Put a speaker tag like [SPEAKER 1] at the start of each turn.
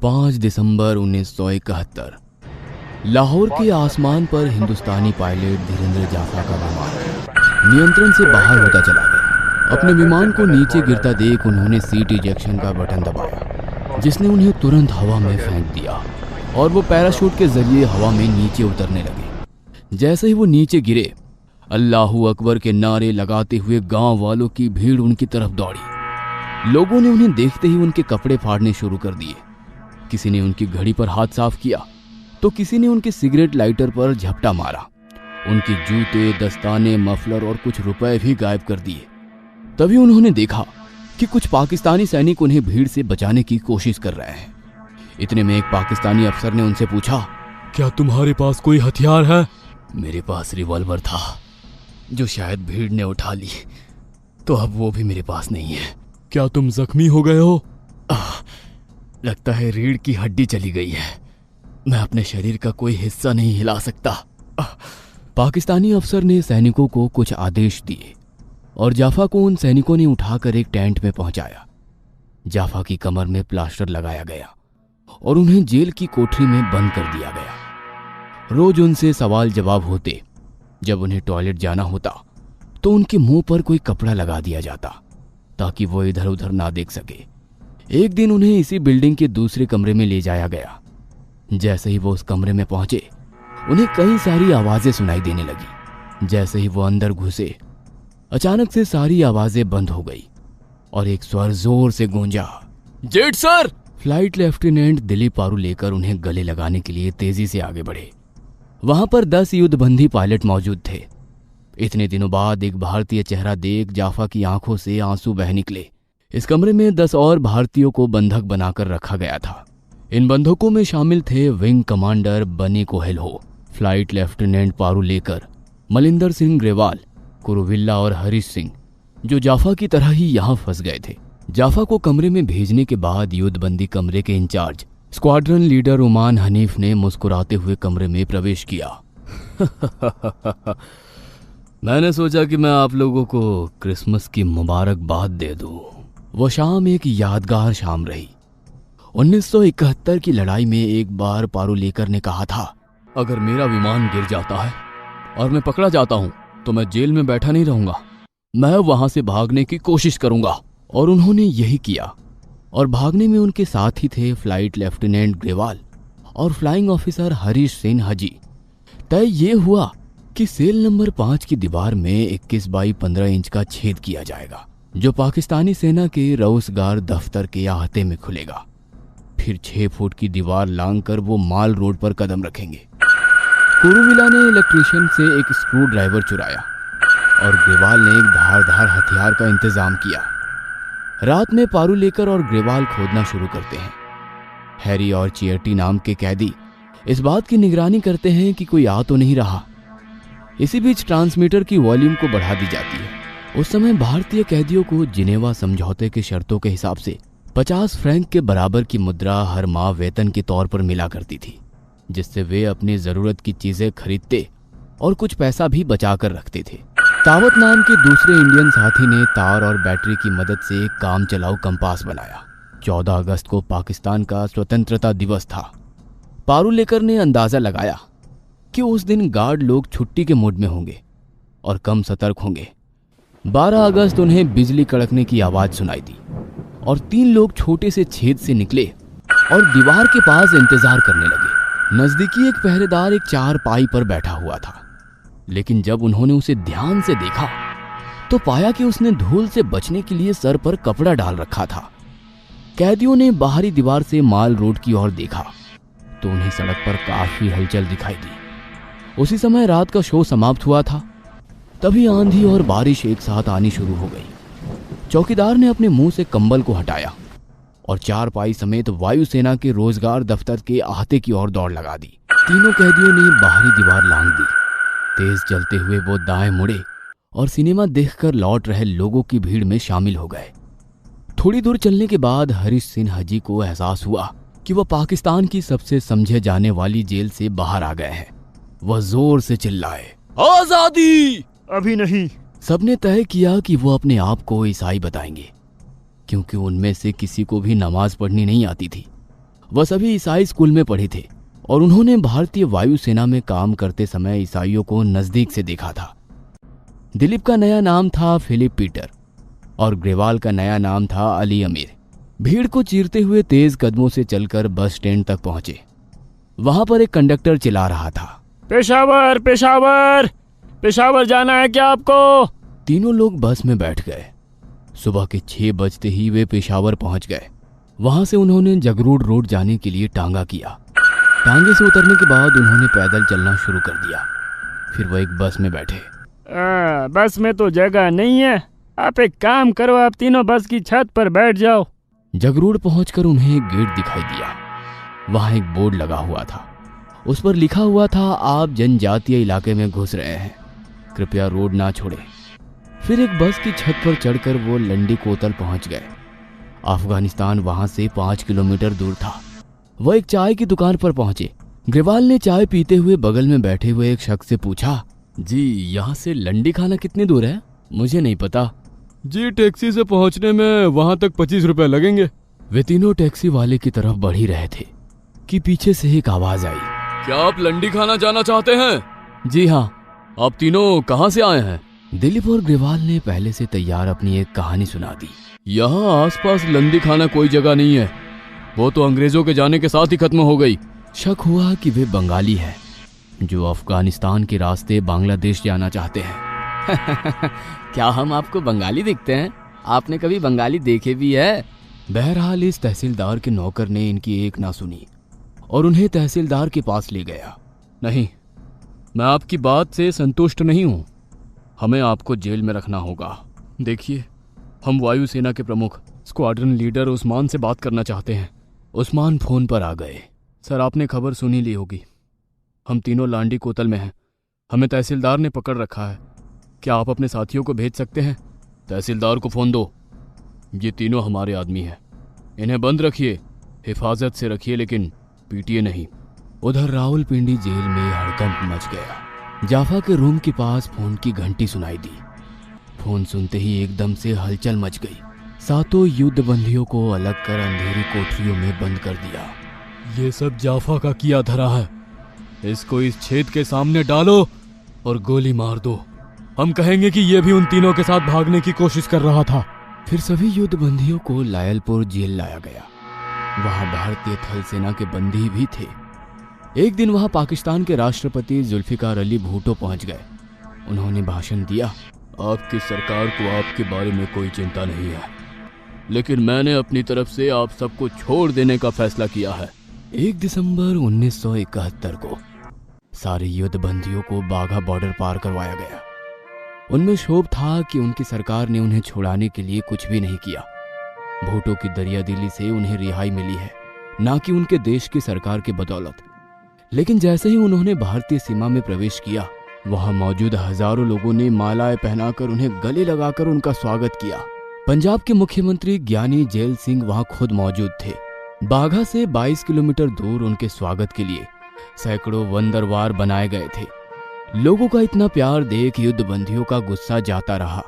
[SPEAKER 1] 5 दिसंबर 1971 लाहौर के आसमान पर हिंदुस्तानी पायलट धीरेन्द्र जाफा का विमान नियंत्रण से बाहर होता चला गया। अपने विमान को नीचे गिरता देख उन्होंने सीट इजेक्शन का बटन दबाया, जिसने उन्हें तुरंत हवा में फेंक दिया और वो पैराशूट के जरिए हवा में नीचे उतरने लगे। जैसे ही वो नीचे गिरे, अल्लाहू अकबर के नारे लगाते हुए गांव वालों की भीड़ उनकी तरफ दौड़ी। लोगों ने उन्हें देखते ही उनके कपड़े फाड़ने शुरू कर दिए। किसी ने उनकी घड़ी पर हाथ साफ किया तो किसी ने उनके सिगरेट लाइटर पर झपटा मारा। उनके जूते, दस्ताने, मफलर और कुछ रुपए भी गायब कर दिए। तभी उन्होंने देखा कि कुछ पाकिस्तानी सैनिक उन्हें भीड़ से बचाने की कोशिश कर रहे हैं। इतने में एक पाकिस्तानी अफसर ने उनसे पूछा,
[SPEAKER 2] क्या तुम्हारे पास कोई हथियार है?
[SPEAKER 1] मेरे पास रिवॉल्वर था, जो शायद भीड़ ने उठा ली, तो अब वो भी मेरे पास नहीं है।
[SPEAKER 2] क्या तुम जख्मी हो गए हो?
[SPEAKER 1] लगता है रीढ़ की हड्डी चली गई है। मैं अपने शरीर का कोई हिस्सा नहीं हिला सकता। पाकिस्तानी अफसर ने सैनिकों को कुछ आदेश दिए और जाफा को उन सैनिकों ने उठाकर एक टेंट में पहुंचाया। जाफा की कमर में प्लास्टर लगाया गया और उन्हें जेल की कोठरी में बंद कर दिया गया। रोज उनसे सवाल जवाब होते। जब उन्हें टॉयलेट जाना होता तो उनके मुंह पर कोई कपड़ा लगा दिया जाता ताकि वो इधर उधर ना देख सके। एक दिन उन्हें इसी बिल्डिंग के दूसरे कमरे में ले जाया गया। जैसे ही वो उस कमरे में पहुंचे, उन्हें कई सारी आवाजें सुनाई देने लगी। जैसे ही वो अंदर घुसे, अचानक से सारी आवाजें बंद हो गई और एक स्वर जोर से गूंजा, jet sir. Flight lieutenant Dilip Paru लेकर उन्हें गले लगाने के लिए तेजी से आगे बढ़े। वहां पर 10 युद्धबंदी पायलट मौजूद थे। इतने दिनों बाद एक भारतीय चेहरा देख जाफा की आंखों से आंसू बह निकले। इस कमरे में 10 और भारतीयों को बंधक बनाकर रखा गया था। इन बंधकों में शामिल थे विंग कमांडर बनी कोहेलो, फ्लाइट लेफ्टिनेंट पारू लेकर, मलिंदर सिंह ग्रेवाल, कुरुविल्ला और हरीश सिंह, जो जाफा की तरह ही यहां फंस गए थे। जाफा को कमरे में भेजने के बाद युद्धबंदी कमरे के इंचार्ज स्क्वाड्रन लीडर उमान हनीफ ने मुस्कुराते हुए कमरे में प्रवेश किया। मैंने सोचा कि मैं आप लोगों को क्रिसमस की मुबारकबाद दे दूं। वो शाम एक यादगार शाम रही। 1971 की लड़ाई में एक बार पारू लेकर ने कहा था, अगर मेरा विमान गिर जाता है और मैं पकड़ा जाता हूं तो मैं जेल में बैठा नहीं रहूंगा, मैं वहां से भागने की कोशिश करूंगा। और उन्होंने यही किया। और भागने में उनके साथ ही थे फ्लाइट लेफ्टिनेंट ग्रेवाल और फ्लाइंग ऑफिसर हरीश सिंह हजी। तय ये हुआ कि सेल नंबर 5 की दीवार में 21 बाई 15 इंच का छेद किया जाएगा, जो पाकिस्तानी सेना के रउसगार दफ्तर के अहाते में खुलेगा। फिर 6 फुट की दीवार लांघकर वो माल रोड पर कदम रखेंगे। कुरुविला ने इलेक्ट्रिशियन से एक स्क्रू ड्राइवर चुराया और ग्रेवाल ने एक धारदार हथियार का इंतजाम किया। रात में पारू लेकर और ग्रेवाल खोदना शुरू करते हैं। हैरी और चियर्टी नाम के कैदी इस बात की निगरानी करते हैं कि कोई आ तो नहीं रहा। इसी बीच ट्रांसमीटर की वॉल्यूम को बढ़ा दी जाती है। उस समय भारतीय कैदियों को जिनेवा समझौते के शर्तों के हिसाब से 50 फ्रैंक के बराबर की मुद्रा हर माह वेतन के तौर पर मिला करती थी, जिससे वे अपनी जरूरत की चीजें खरीदते और कुछ पैसा भी बचा कर रखते थे। तावत नाम के दूसरे इंडियन साथी ने तार और बैटरी की मदद से एक काम चलाऊ कंपास बनाया। 14 अगस्त को पाकिस्तान का स्वतंत्रता दिवस था। पारू लेकर ने अंदाजा लगाया कि उस दिन गार्ड लोग छुट्टी के मूड में होंगे और कम सतर्क होंगे। 12 अगस्त उन्हें बिजली कड़कने की आवाज सुनाई दी और 3 लोग छोटे से छेद से निकले और दीवार के पास इंतजार करने लगे। नजदीकी एक पहरेदार एक चारपाई पर बैठा हुआ था, लेकिन जब उन्होंने उसे ध्यान से देखा तो पाया कि उसने धूल से बचने के लिए सर पर कपड़ा डाल रखा था। कैदियों ने बाहरी दीवार से माल रोड की ओर देखा तो उन्हें सड़क पर काफी हलचल दिखाई दी। उसी समय रात का शो समाप्त हुआ था। तभी आंधी और बारिश एक साथ आनी शुरू हो गई। चौकीदार ने अपने मुंह से कंबल को हटाया और चारपाई समेत वायुसेना के रोजगार दफ्तर के अहाते की ओर दौड़ लगा दी। तीनों कैदियों ने बाहरी दीवार लांघ दी। तेज चलते हुए वो दाएं मुड़े और सिनेमा देखकर लौट रहे लोगों की भीड़ में शामिल हो गए। थोड़ी दूर चलने के बाद हरीश सिंह हजी को एहसास हुआ कि वह पाकिस्तान की सबसे समझे जाने वाली जेल से बाहर आ गए हैं। वह जोर से चिल्लाए, आजादी!
[SPEAKER 2] अभी नहीं।
[SPEAKER 1] सबने तय किया कि वो अपने आप को ईसाई बताएंगे, क्योंकि उनमें से किसी को भी नमाज पढ़नी नहीं आती थी। वह सभी ईसाई स्कूल में पढ़े थे और उन्होंने भारतीय वायुसेना में काम करते समय ईसाइयों को नजदीक से देखा था। दिलीप का नया नाम था फिलिप पीटर और ग्रेवाल का नया नाम था अली अमीर। भीड़ को चीरते हुए तेज कदमों से चलकर बस स्टैंड तक पहुंचे। वहां पर एक कंडक्टर चिल्ला रहा था,
[SPEAKER 2] पेशावर पेशावर पेशावर जाना है क्या आपको?
[SPEAKER 1] तीनों लोग बस में बैठ गए। सुबह के 6 बजते ही वे पेशावर पहुंच गए। वहां से उन्होंने जगरूड रोड जाने के लिए टांगा किया। टांगे से उतरने के बाद उन्होंने पैदल चलना शुरू कर दिया। फिर वह एक बस में बैठे।
[SPEAKER 2] बस में तो जगह नहीं है, आप एक काम करो, आप तीनों बस की छत पर बैठ जाओ।
[SPEAKER 1] जगरूड पहुंचकर उन्हें एक गेट दिखाई दिया। वहां एक बोर्ड लगा हुआ था। उस पर लिखा हुआ था, आप जनजातीय इलाके में घुस रहे हैं, कृपया रोड ना छोड़ें। फिर एक बस की छत पर चढ़कर वो लंडी कोतल पहुंच गए। अफगानिस्तान वहां से 5 किलोमीटर दूर था। वह एक चाय की दुकान पर पहुंचे। ग्रेवाल ने चाय पीते हुए बगल में बैठे हुए एक शख्स से पूछा, जी यहाँ से लंडी खाना कितनी दूर है? मुझे नहीं पता।
[SPEAKER 2] जी टैक्सी से पहुंचने में वहां तक 25 रुपए लगेंगे।
[SPEAKER 1] वे तीनों टैक्सी वाले की तरफ बढ़ ही रहे थे कि पीछे से एक आवाज आई,
[SPEAKER 2] क्या आप लंडी खाना जाना चाहते हैं?
[SPEAKER 1] जी हाँ।
[SPEAKER 2] आप तीनों कहाँ से आए हैं?
[SPEAKER 1] दिलीप और ग्रेवाल ने पहले से तैयार अपनी एक कहानी सुना दी।
[SPEAKER 2] यहाँ आसपास लंडी खाना कोई जगह नहीं है, वो तो अंग्रेजों के जाने के साथ ही खत्म हो गई।
[SPEAKER 1] शक हुआ कि वे बंगाली हैं जो अफगानिस्तान के रास्ते बांग्लादेश जाना चाहते हैं। क्या हम आपको बंगाली दिखते हैं? आपने कभी बंगाली देखे भी है? बहरहाल इस तहसीलदार के नौकर ने इनकी एक ना सुनी और उन्हें तहसीलदार के पास ले गया।
[SPEAKER 2] नहीं, मैं आपकी बात से संतुष्ट नहीं हूँ, हमें आपको जेल में रखना होगा। देखिए, हम वायुसेना के प्रमुख स्क्वाड्रन लीडर उस्मान से बात करना चाहते हैं।
[SPEAKER 1] उस्मान फोन पर आ गए।
[SPEAKER 2] सर, आपने खबर सुनी ली होगी, हम तीनों लांडी कोतल में हैं, हमें तहसीलदार ने पकड़ रखा है। क्या आप अपने साथियों को भेज सकते हैं? तहसीलदार को फोन दो। ये तीनों हमारे आदमी हैं, इन्हें बंद रखिए, हिफाजत से रखिए, लेकिन पीटिए नहीं।
[SPEAKER 1] उधर रावलपिंडी जेल में हड़कंप मच गया। जाफा के रूम के पास फोन की घंटी सुनाई दी। फोन सुनते ही एकदम से हलचल मच गई। सातों युद्ध बंदियों को अलग कर अंधेरी कोठरियों में बंद कर दिया।
[SPEAKER 2] ये सब जाफा का किया धरा है, इसको इस छेद के सामने डालो और गोली मार दो। हम कहेंगे कि ये भी उन तीनों के साथ भागने की कोशिश कर रहा था।
[SPEAKER 1] फिर सभी युद्ध बंदियों को लायलपुर जेल लाया गया। वहां भारतीय थल सेना के बंदी भी थे। एक दिन वहां पाकिस्तान के राष्ट्रपति जुल्फिकार अली भुट्टो पहुंच गए। उन्होंने भाषण दिया,
[SPEAKER 2] आपकी सरकार को आपके बारे में कोई चिंता नहीं है, लेकिन मैंने अपनी तरफ से आप सबको छोड़ देने का फैसला किया है।
[SPEAKER 1] 1 दिसंबर 1971 को सारे युद्ध बंदियों को बाघा बॉर्डर पार करवाया गया। उनमें क्षोभ था कि उनकी सरकार ने उन्हें छुड़ाने के लिए कुछ भी नहीं किया। भुट्टो की दरियादिली से उन्हें रिहाई मिली है, ना कि उनके देश की सरकार के बदौलत। लेकिन जैसे ही उन्होंने भारतीय सीमा में प्रवेश किया, वहां मौजूद हजारों लोगों ने मालाएं पहनाकर उन्हें गले लगाकर उनका स्वागत किया। पंजाब के मुख्यमंत्री ज्ञानी जैल सिंह वहां खुद मौजूद थे। बाघा से 22 किलोमीटर दूर उनके स्वागत के लिए सैकड़ों वंदरवार बनाए गए थे। लोगों का इतना प्यार देख युद्ध बंदियों का गुस्सा जाता रहा।